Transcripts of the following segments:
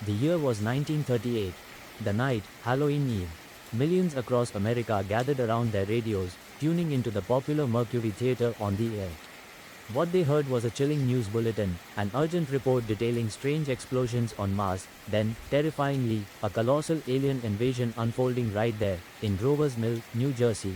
The year was 1938. The night, Halloween Eve. Millions across America gathered around their radios, tuning into the popular Mercury Theater on the air. What they heard was a chilling news bulletin, an urgent report detailing strange explosions on Mars, then, terrifyingly, a colossal alien invasion unfolding right there, in Grover's Mill, New Jersey.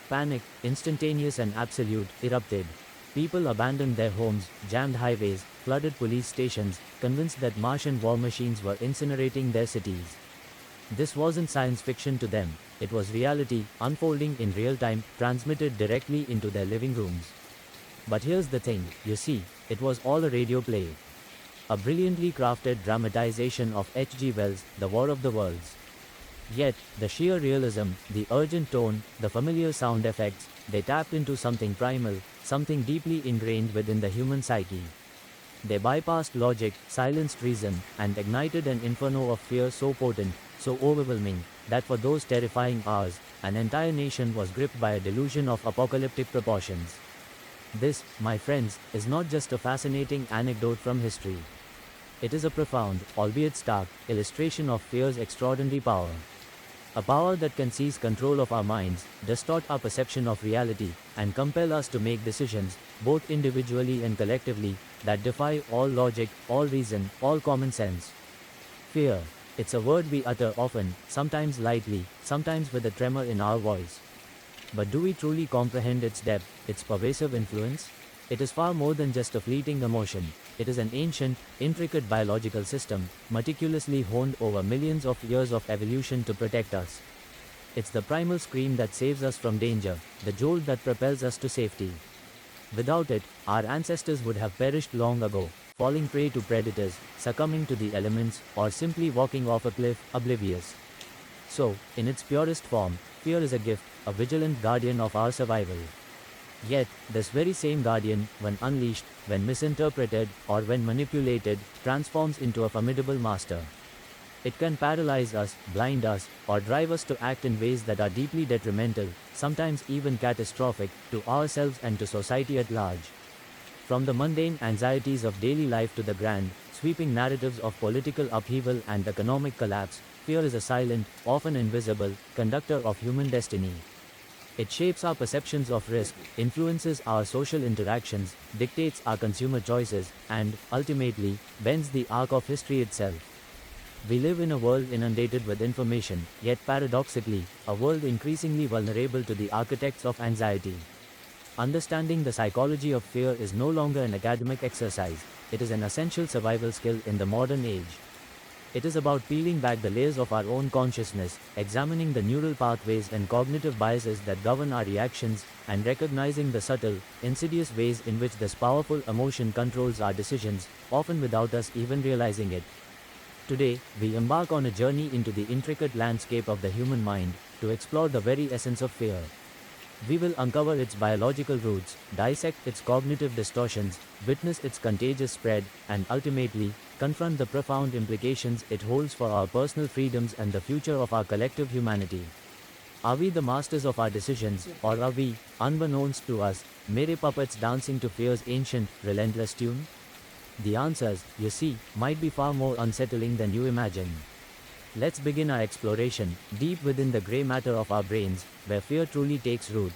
Panic, instantaneous and absolute, erupted. People abandoned their homes, jammed highways, flooded police stations, convinced that Martian war machines were incinerating their cities. This wasn't science fiction to them, it was reality, unfolding in real time, transmitted directly into their living rooms. But here's the thing, you see, it was all a radio play. A brilliantly crafted dramatization of H.G. Wells' The War of the Worlds. Yet, the sheer realism, the urgent tone, the familiar sound effects, they tapped into something primal, something deeply ingrained within the human psyche. They bypassed logic, silenced reason, and ignited an inferno of fear so potent, so overwhelming, that for those terrifying hours, an entire nation was gripped by a delusion of apocalyptic proportions. This, my friends, is not just a fascinating anecdote from history. It is a profound, albeit stark, illustration of fear's extraordinary power. A power that can seize control of our minds, distort our perception of reality, and compel us to make decisions, both individually and collectively, that defy all logic, all reason, all common sense. Fear. It's a word we utter often, sometimes lightly, sometimes with a tremor in our voice. But do we truly comprehend its depth, its pervasive influence? It is far more than just a fleeting emotion. It is an ancient, intricate biological system, meticulously honed over millions of years of evolution to protect us. It's the primal scream that saves us from danger, the jolt that propels us to safety. Without it, our ancestors would have perished long ago, falling prey to predators, succumbing to the elements, or simply walking off a cliff, oblivious. So, in its purest form, fear is a gift, a vigilant guardian of our survival. Yet, this very same guardian, when unleashed, when misinterpreted, or when manipulated, transforms into a formidable master. It can paralyze us, blind us, or drive us to act in ways that are deeply detrimental, sometimes even catastrophic, to ourselves and to society at large. From the mundane anxieties of daily life to the grand, sweeping narratives of political upheaval and economic collapse, fear is a silent, often invisible, conductor of human destiny. It shapes our perceptions of risk, influences our social interactions, dictates our consumer choices, and, ultimately, bends the arc of history itself. We live in a world inundated with information, yet paradoxically, a world increasingly vulnerable to the architects of anxiety. Understanding the psychology of fear is no longer an academic exercise, it is an essential survival skill in the modern age. It is about peeling back the layers of our own consciousness, examining the neural pathways and cognitive biases that govern our reactions, and recognizing the subtle, insidious ways in which this powerful emotion controls our decisions, often without us even realizing it. Today, we embark on a journey into the intricate landscape of the human mind, to explore the very essence of fear. We will uncover its biological roots, dissect its cognitive distortions, witness its contagious spread, and ultimately, confront the profound implications it holds for our personal freedoms and the future of our collective humanity. Are we the masters of our decisions, or are we, unbeknownst to us, mere puppets dancing to fear's ancient, relentless tune? The answers, you see, might be far more unsettling than you imagine. Let's begin our exploration, deep within the grey matter of our brains, where fear truly takes root.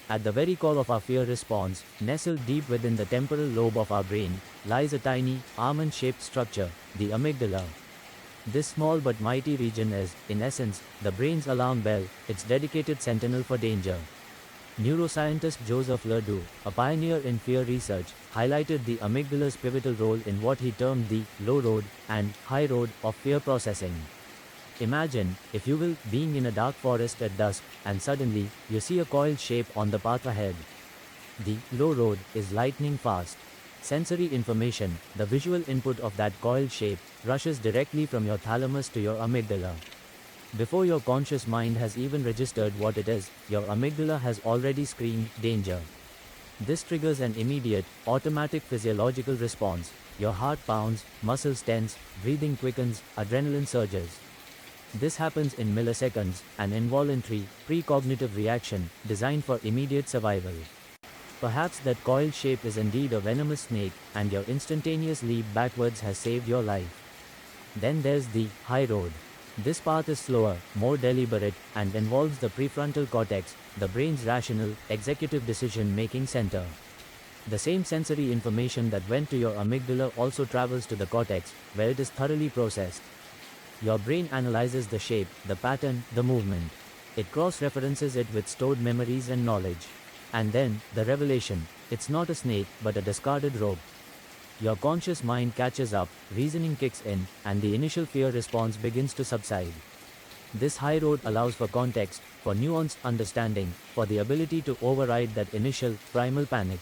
At the very core of our fear response, nestled deep within the temporal lobe of our brain, lies a tiny, almond-shaped structure, the amygdala. This small but mighty region is, in essence, the brain's alarm bell, its dedicated sentinel for danger. Neuroscientist Joseph Ledoux, a pioneer in fear research, highlighted the amygdala's pivotal role in what he termed the low road and high road of fear processing. Imagine, if you will, being in a dark forest at dusk, and suddenly, you see a coiled shape on the path ahead. The low road is lightning fast. Sensory information, the visual input of that coiled shape, rushes directly from your thalamus to your amygdala. Before your conscious mind has even registered what it is, your amygdala has already screamed, danger. This triggers an immediate, automatic physiological response. Your heart pounds, muscles tense, breathing quickens, adrenaline surges. This happens in milliseconds, an involuntary, precognitive reaction, designed for immediate survival. Perhaps that coiled shape is indeed a venomous snake, and your instantaneous leap backwards has saved your life. Then there's the high road. This path is slower, more deliberate, and involves the prefrontal cortex, the brain's rational, executive decision-making center. The same sensory information that went to your amygdala also travels to the cortex, where it is thoroughly processed. Your brain analyzes the shape, the pattern, the movement. It cross-references it with stored memories and knowledge. And then, the revelation: it's not a snake, but a discarded rope. Your conscious mind catches up, reasoning kicks in, and the initial fear response begins to subside. This high road allows for context, for nuanced understanding, for the ability to override that initial, primal panic.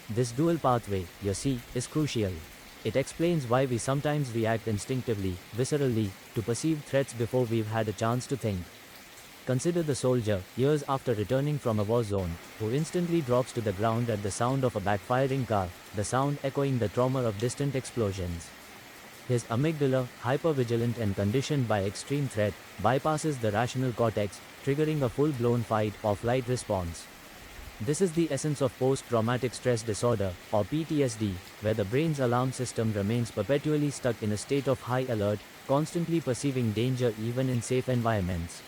This dual pathway, you see, is crucial. It explains why we sometimes react instinctively, viscerally, to perceived threats before we've had a chance to think. Consider the soldier, years after returning from a war zone, who instantly drops to the ground at the sound of a backfiring car, the sound echoing the trauma of distant explosions. His amygdala, hypervigilant and conditioned by extreme threat, bypasses the rational cortex, triggering a full-blown fight-or-flight response. This is the essence of post-traumatic stress disorder, or PTSD, where the brain's alarm system remains perpetually stuck in a state of high alert, constantly perceiving danger even in safe environments.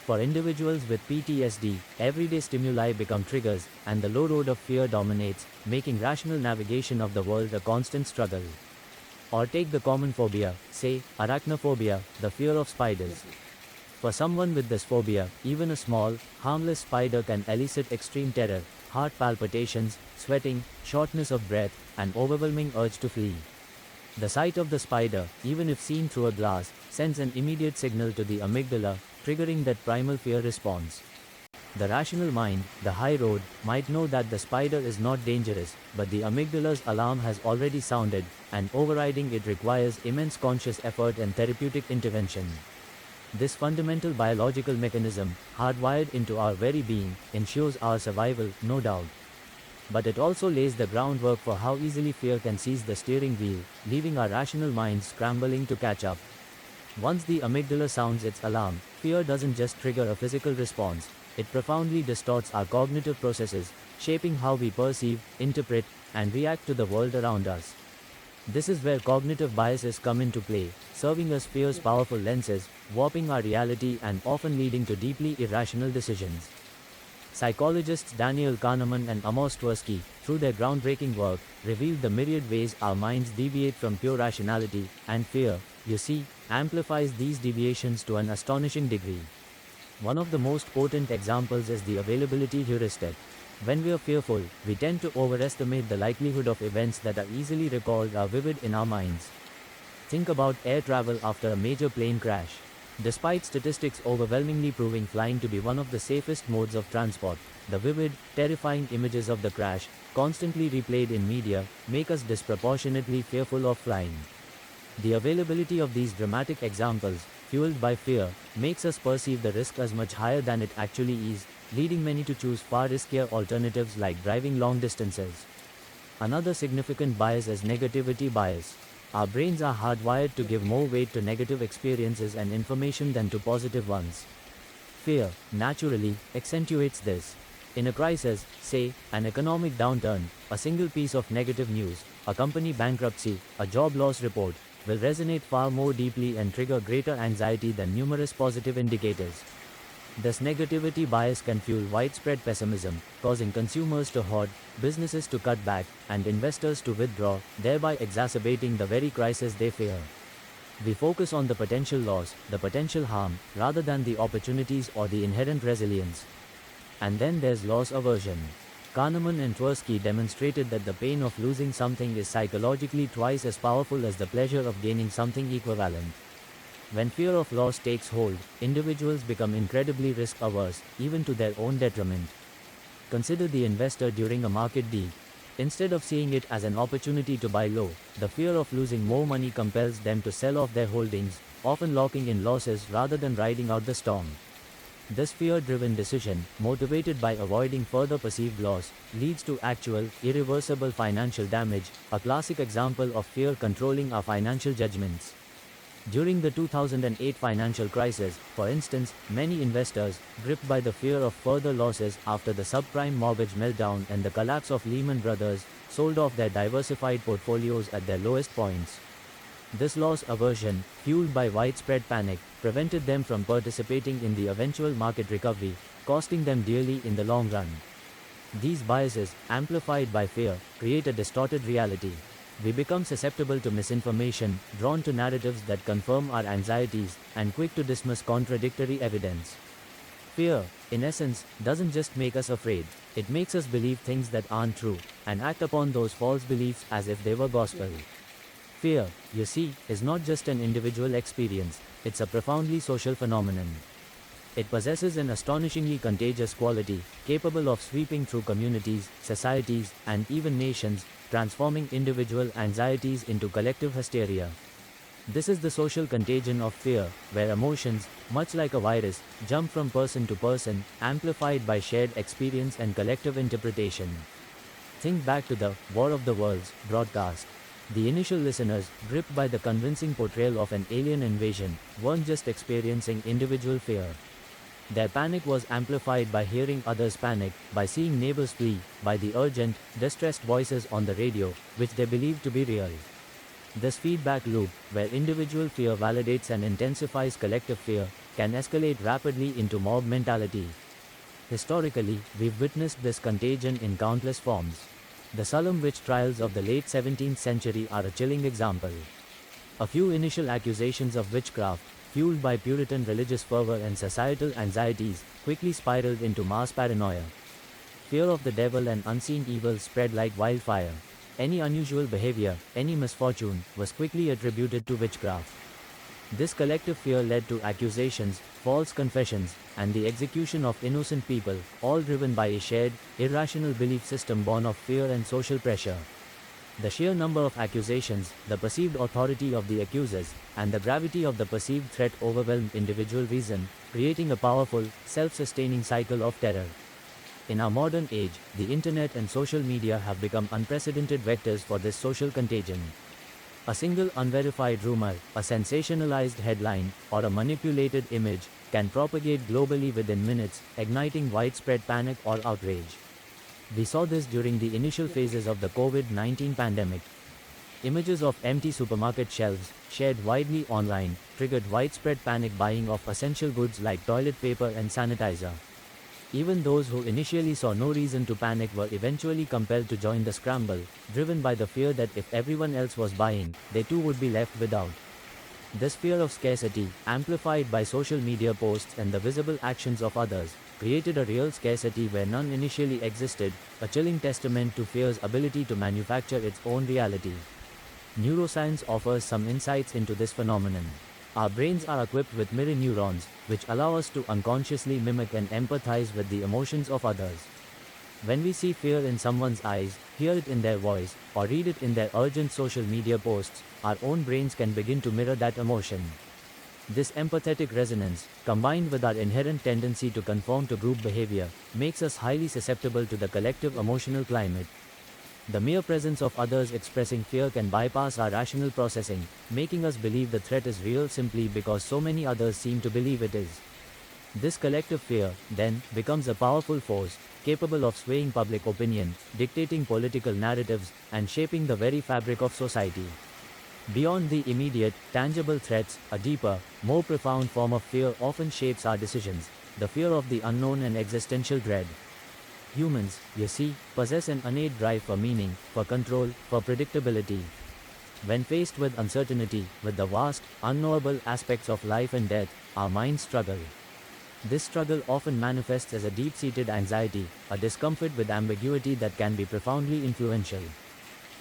For individuals with PTSD, everyday stimuli become triggers, and the low road of fear dominates, making rational navigation of the world a constant struggle. Or take the common phobia, say, arachnophobia, the fear of spiders. For someone with this phobia, even a small, harmless spider can elicit extreme terror, heart palpitations, sweating, shortness of breath, and overwhelming urge to flee. The sight of the spider, even if seen through a glass, sends an immediate signal to the amygdala, triggering that primal fear response. The rational mind, the high road, might know that the spider is not dangerous, but the amygdala's alarm has already sounded, and overriding it requires immense conscious effort and therapeutic intervention. This fundamental biological mechanism, hardwired into our very being, ensures our survival, no doubt. But it also lays the groundwork for how easily fear can seize the steering wheel, leaving our rational minds scrambling to catch up. Once the amygdala sounds its alarm, fear doesn't just trigger a physical response, it profoundly distorts our cognitive processes, shaping how we perceive, interpret, and react to the world around us. This is where cognitive biases come into play, serving as fear's powerful lenses, warping our reality and often leading to deeply irrational decisions. Psychologists Daniel Kahneman and Amos Tversky, through their groundbreaking work, revealed the myriad ways our minds deviate from pure rationality, and fear, you see, amplifies these deviations to an astonishing degree. One of the most potent examples is the availability heuristic. When we are fearful, we tend to overestimate the likelihood of events that are easily recalled or vivid in our minds. Think about air travel after a major plane crash. Despite statistics overwhelmingly proving flying to be one of the safest modes of transport, the vivid, terrifying images of the crash, constantly replayed in media, make us disproportionately fearful of flying. The availability of these dramatic examples, fueled by fear, makes us perceive the risk as much higher than it actually is, leading many to choose far riskier alternatives like driving long distances. Another significant bias is negativity bias. Our brains are hardwired to give more weight to negative experiences and information than to positive ones. Fear, naturally, accentuates this. In a crisis, say, an economic downturn, a single piece of negative news, a company bankruptcy, a job loss report, will resonate far more deeply and trigger greater anxiety than numerous positive indicators. This negativity bias can fuel widespread pessimism, causing consumers to hoard, businesses to cut back, and investors to withdraw, thereby exacerbating the very crisis they fear. We focus on the potential loss, the potential harm, rather than the opportunities or the inherent resilience. And then there's loss aversion. Kahneman and Tversky demonstrated that the pain of losing something is psychologically twice as powerful as the pleasure of gaining something equivalent. When fear of loss takes hold, individuals become incredibly risk-averse, even to their own detriment. Consider the investor during a market deal. Instead of seeing it as an opportunity to buy low, the fear of losing more money compels them to sell off their holdings, often locking in losses rather than riding out the storm. This fear-driven decision, motivated by avoiding further perceived loss, leads to actual, irreversible financial damage, a classic example of fear controlling our financial judgments. During the 2008 financial crisis, for instance, many investors, gripped by the fear of further losses after the subprime mortgage meltdown and the collapse of Lehman Brothers, sold off their diversified portfolios at their lowest points. This loss aversion, fueled by widespread panic, prevented them from participating in the eventual market recovery, costing them dearly in the long run. These biases, amplified by fear, create a distorted reality. We become susceptible to misinformation, drawn to narratives that confirm our anxieties, and quick to dismiss contradictory evidence. Fear, in essence, doesn't just make us afraid, it makes us believe things that aren't true, and act upon those false beliefs as if they were gospel. Fear, you see, is not just an individual experience, it's a profoundly social phenomenon. It possesses an astonishingly contagious quality, capable of sweeping through communities, societies, and even nations, transforming individual anxieties into collective hysteria. This is the social contagion of fear, where emotions, much like a virus, jump from person to person, amplified by shared experience and collective interpretation. Think back to the War of the Worlds broadcast. The initial listeners, gripped by the convincing portrayal of an alien invasion, weren't just experiencing individual fear. Their panic was amplified by hearing others panic, by seeing neighbors flee, by the urgent, distressed voices on the radio, which they believed to be real. This feedback loop, where individual fear validates and intensifies collective fear, can escalate rapidly into mob mentality. Historically, we've witnessed this contagion in countless forms. The solemn witch trials of the late 17th century are a chilling example. A few initial accusations of witchcraft, fueled by Puritan religious fervor and societal anxieties, quickly spiraled into mass paranoia. Fear of the devil and unseen evil spread like wildfire. Any unusual behavior, any misfortune, was quickly attributed to witchcraft. This collective fear led to accusations, false confessions, and the execution of innocent people, all driven by a shared, irrational belief system born of fear and social pressure. The sheer number of accusations, the perceived authority of the accusers, and the gravity of the perceived threat overwhelmed individual reason, creating a powerful, self-sustaining cycle of terror. In our modern age, the internet and social media have become unprecedented vectors for this social contagion. A single unverified rumor, a sensationalized headline, or a manipulated image can propagate globally within minutes, igniting widespread panic or outrage. We saw this during the initial phases of the COVID-19 pandemic. Images of empty supermarket shelves, shared widely online, triggered widespread panic buying of essential goods like toilet paper and sanitizer. Even those who initially saw no reason to panic were eventually compelled to join the scramble, driven by the fear that if everyone else was buying, they too would be left without. This fear of scarcity, amplified by social media posts and the visible actions of others, created a real scarcity where none initially existed, a chilling testament to fear's ability to manufacture its own reality. Neuroscience offers some insights into this phenomenon. Our brains are equipped with mirror neurons, which allow us to unconsciously mimic and empathize with the emotions of others. When we see fear in someone's eyes, hear it in their voice, or read it in their urgent social media posts, our own brains can begin to mirror that emotion. This empathetic resonance, combined with our inherent tendency to conform to group behavior, makes us highly susceptible to the collective emotional climate. The mere presence of others expressing fear can bypass our rational processing, making us believe the threat is real simply because so many others seem to believe it is. This collective fear, then, becomes a powerful force, capable of swaying public opinion, dictating political narratives, and shaping the very fabric of society. Beyond the immediate, tangible threats, a deeper, more profound form of fear often shapes our decisions, the fear of the unknown and existential dread. Humans, you see, possess an innate drive for meaning, for control, for predictability. When faced with uncertainty, with the vast, unknowable aspects of life and death, our minds struggle. This struggle often manifests as a deep-seated anxiety, a discomfort with ambiguity that can be profoundly influential.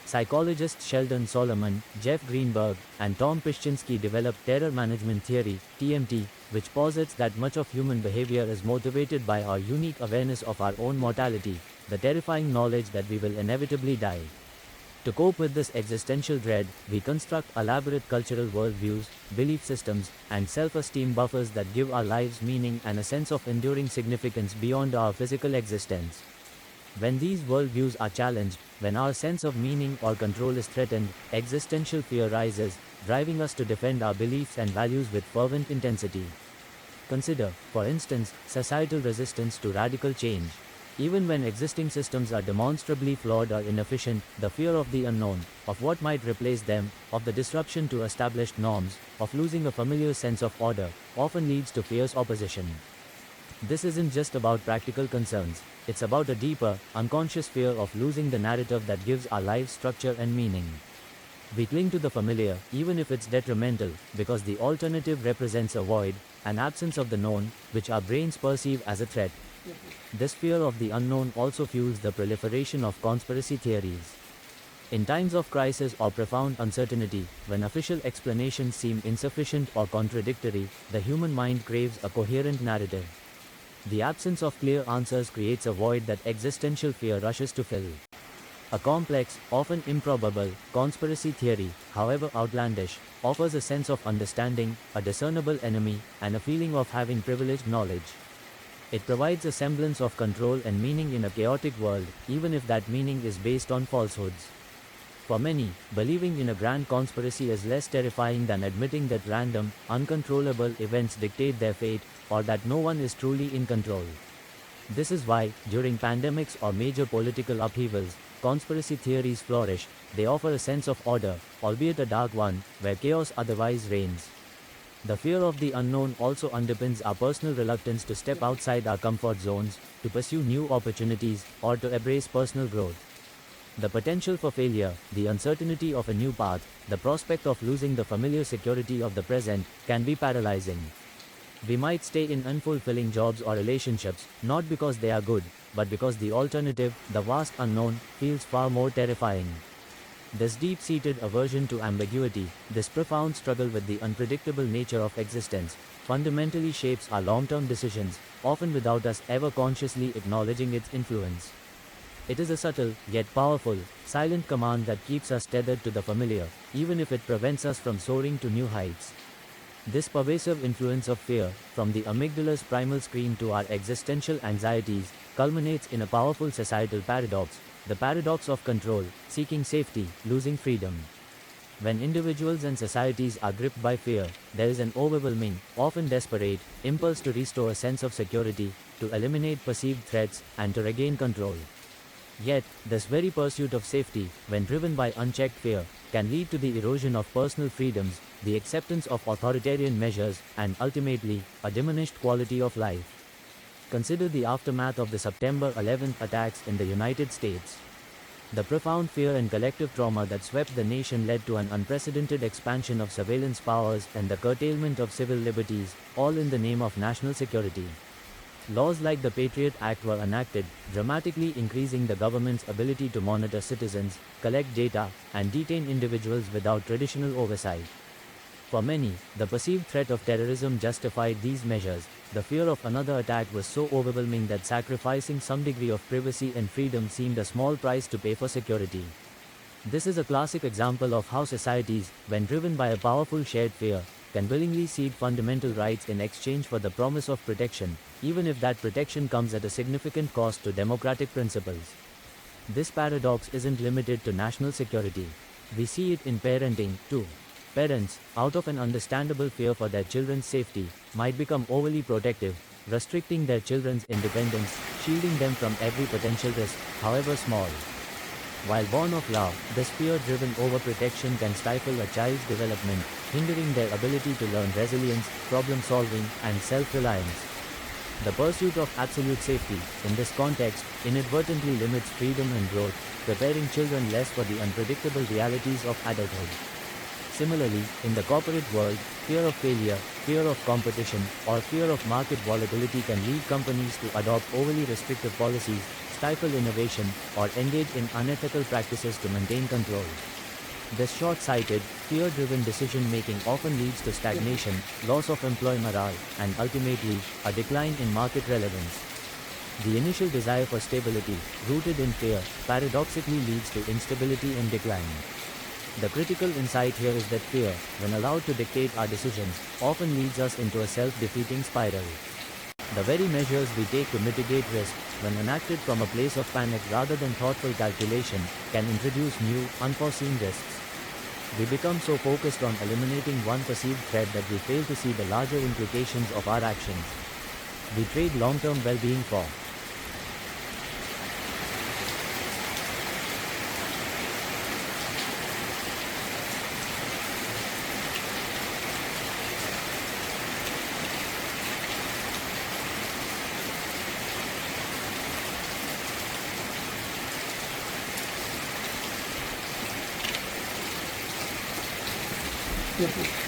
Psychologists Sheldon Solomon, Jeff Greenberg, and Tom Pischinski developed terror management theory, TMT, which posits that much of human behavior is motivated by our unique awareness of our own mortality, the terrifying knowledge that we will inevitably die. To cope with this existential dread, we construct elaborate cultural worldviews, belief systems, and self-esteem buffers that give our lives meaning and a sense of enduring significance beyond our physical existence. When these worldviews are challenged, when our sense of meaning or control is threatened, existential fear rises, driving us to defend our beliefs and values with fervent intensity. Consider, for instance, societal resistance to radical change. Even when existing systems are demonstrably flawed or inefficient, the fear of the unknown, of what might replace them, of the disruption to established norms, of losing a familiar sense of order, often leads to fierce opposition. This isn't just about practical concerns, it's about a deeper, unconscious fear of losing the narrative that gives our lives structure and meaning. We cling to the familiar, even if it's detrimental, because the alternative represents a void, an absence of the known, which our brains perceive as a threat. This fear of the unknown also fuels the proliferation of conspiracy theories. In times of crisis or profound uncertainty, when official explanations seem insufficient or contradictory, the human mind craves a coherent narrative. The absence of clear answers creates a void that existential fear rushes to fill. A complex, often improbable, conspiracy theory, however outlandish, offers a sense of understanding, a discernible enemy, and a feeling of having privileged knowledge. It provides a semblance of control and meaning in a chaotic world, even if that meaning is based on falsehoods. For many, believing in a grand conspiracy is less terrifying than admitting that random, uncontrollable events dictate their fate, or that no one is truly in control. This is why, during pandemics or major political upheavals, conspiracy theories flourish. They offer a sense of order, albeit a dark one, where chaos otherwise reigns. The fear of the unknown also underpins our personal reluctance to step outside our comfort zones, to pursue new opportunities, or to embrace personal growth. The potential for failure, the uncertainty of a new path, the prospect of losing the familiar security of the present, can be paralyzing. We might stay in unfulfilling jobs or relationships, not because they are good, but because the alternative, the vast unknown, feels far more terrifying. This deep-seated aversion to ambiguity, this profound struggle with the unpredictable nature of existence, fundamentally shapes our long-term decisions, often without us ever consciously acknowledging its influence. It is a subtle, yet powerful, silent command that keeps us tethered to the familiar, even if it prevents us from soaring to new heights. This pervasive influence of fear, from the amygdala's primal scream to our existential anxieties, culminates in a powerful societal paradox, the paradox of control, seeking safety, losing freedom. When individuals and societies are gripped by fear, there is an overwhelming, often desperate, impulse to restore a sense of security, to eliminate perceived threats, and to regain control. Yet, this very pursuit of safety, when driven by unchecked fear, can lead to the erosion of personal freedoms, the acceptance of authoritarian measures, and ultimately, a diminished quality of life. Consider the aftermath of the September 11th attacks in the United States. The profound fear and collective trauma that swept the nation led to an unprecedented expansion of surveillance powers and the curtailment of civil liberties, all in the name of national security. Laws like the Patriot Act were enacted, dramatically increasing the government's ability to monitor citizens, collect data, and detain individuals without traditional oversight. For many, the perceived threat of terrorism justified these measures. The fear of another attack was so overwhelming that sacrificing some degree of privacy and freedom seemed a small price to pay for security. This is a classic example of how societies, when driven by a powerful shared fear, can willingly cede fundamental rights in exchange for the promise of protection, even if that protection comes at a significant cost to democratic principles. This paradox isn't limited to national security. We see it in parenting, too. Parents, out of an understandable fear for their children's safety, might become overly protective, restricting their children's independence, shielding them from every potential risk, however small. While born of love, this fear-driven overprotection can stifle a child's development, hindering their ability to learn resilience, problem-solving, and self-reliance. The pursuit of absolute safety, in this context, inadvertently limits freedom and growth, preparing children less for the unpredictable realities of adulthood. Similarly, in the corporate world, fear of failure, fear of competition, or fear of market volatility can lead companies to adopt overly restrictive policies, stifle innovation, or engage in unethical practices to maintain control. This short-sighted, fear-driven decision-making often leads to stagnation, loss of employee morale, and ultimately, a decline in market relevance. The initial desire for stability, rooted in fear, paradoxically leads to instability and decline. The critical insight here is that fear, when allowed to dictate our decisions, often leads us into a self-defeating spiral. The very measures we take to mitigate risk, when enacted from a place of panic rather than thoughtful calculation, can introduce new, unforeseen risks. We become so focused on eliminating one perceived threat that we fail to see the larger implications of our actions. We trade long-term well-being for people.